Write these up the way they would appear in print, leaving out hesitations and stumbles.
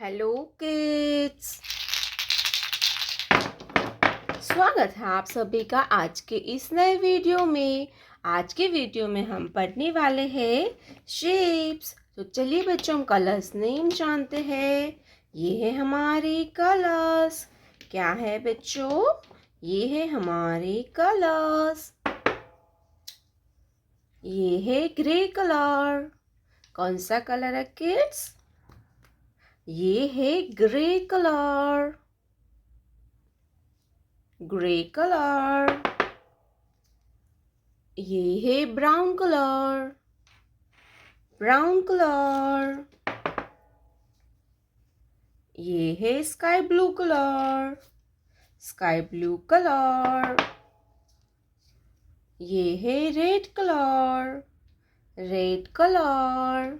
Hello kids. स्वागत है आप सभी का आज के इस नए वीडियो में। आज के वीडियो में हम पढ़ने वाले हैं शेप्स। तो चलिए बच्चों कलर्स नेम जानते हैं। ये है हमारे कलर्स। क्या है बच्चों? ये है हमारे कलर्स। ये है ग्रे कलर। कौन सा कलर है किड्स? ये है ग्रे कलर। Grey colour. ये है ब्राउन कलर। Brown colour. ये है sky blue colour. Sky blue colour. ये है रेड कलर। Red colour.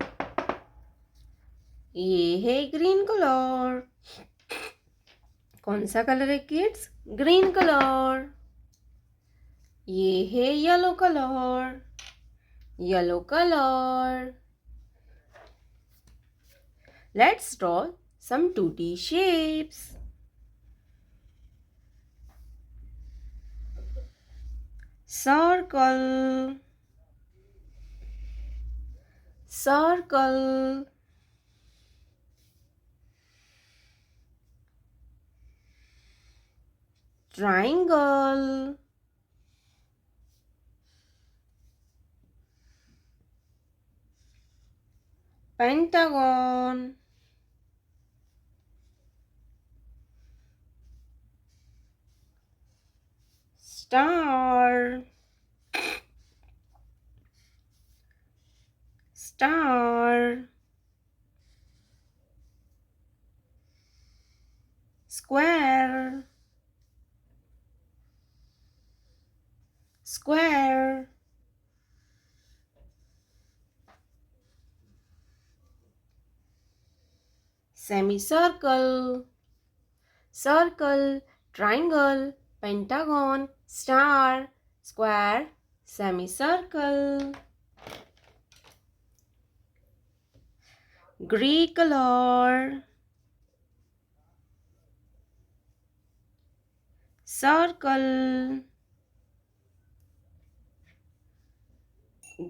ये है ग्रीन कलर। कौन सा कलर है किड्स? Green colour. ये है yellow colour. Yellow colour. Let's draw some 2D shapes. Circle. Circle. Triangle. Pentagon. Star. Star. Square. Square. Semicircle. Circle. Triangle. Pentagon. Star. Square. Semicircle. Grey color. Circle.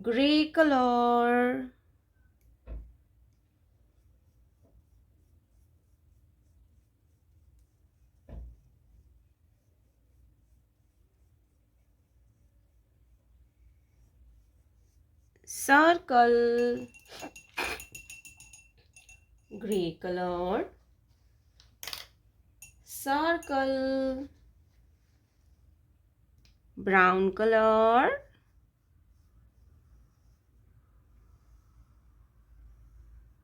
Grey color. Circle. Grey color. Circle. Brown color.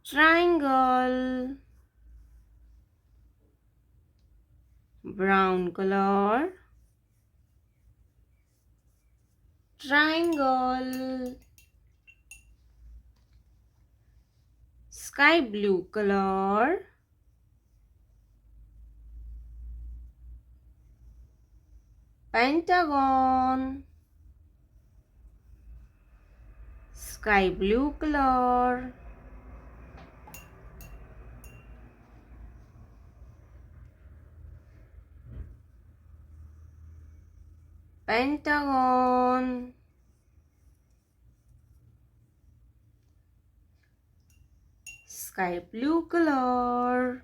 Triangle. Brown color. Triangle. Sky blue color. Pentagon. Sky blue color. Pentagon. Sky blue color.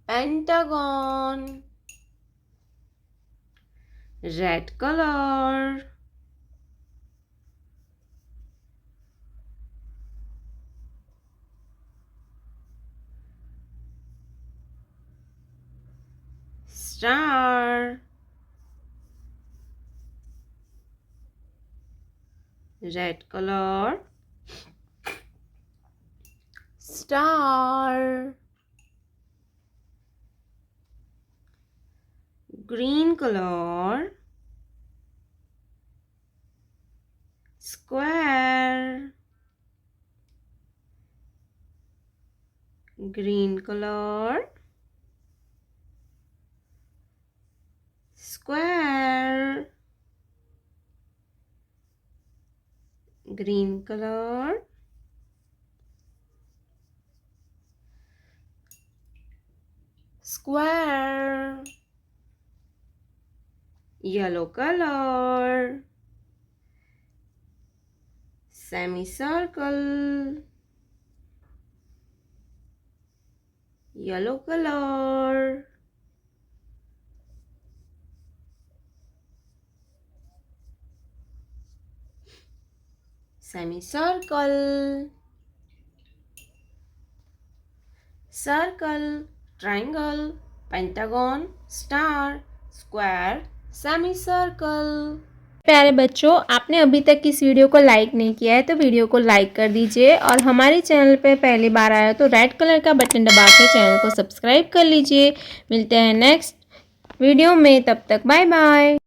Pentagon. Red color. Star. Red color. Star. Green color. Square. Green color. Square. green color, square, yellow color, semicircle, yellow color, semicircle, circle, triangle, pentagon, star, square, semicircle। प्यारे बच्चों, आपने अभी तक इस video को like नहीं किया है तो वीडियो को लाइक कर दीजिए और हमारे चैनल पे पहली बार आया तो रेड कलर का बटन दबा के चैनल को सब्सक्राइब कर लीजिए। मिलते हैं नेक्स्ट वीडियो में, तब तक बाय बाय।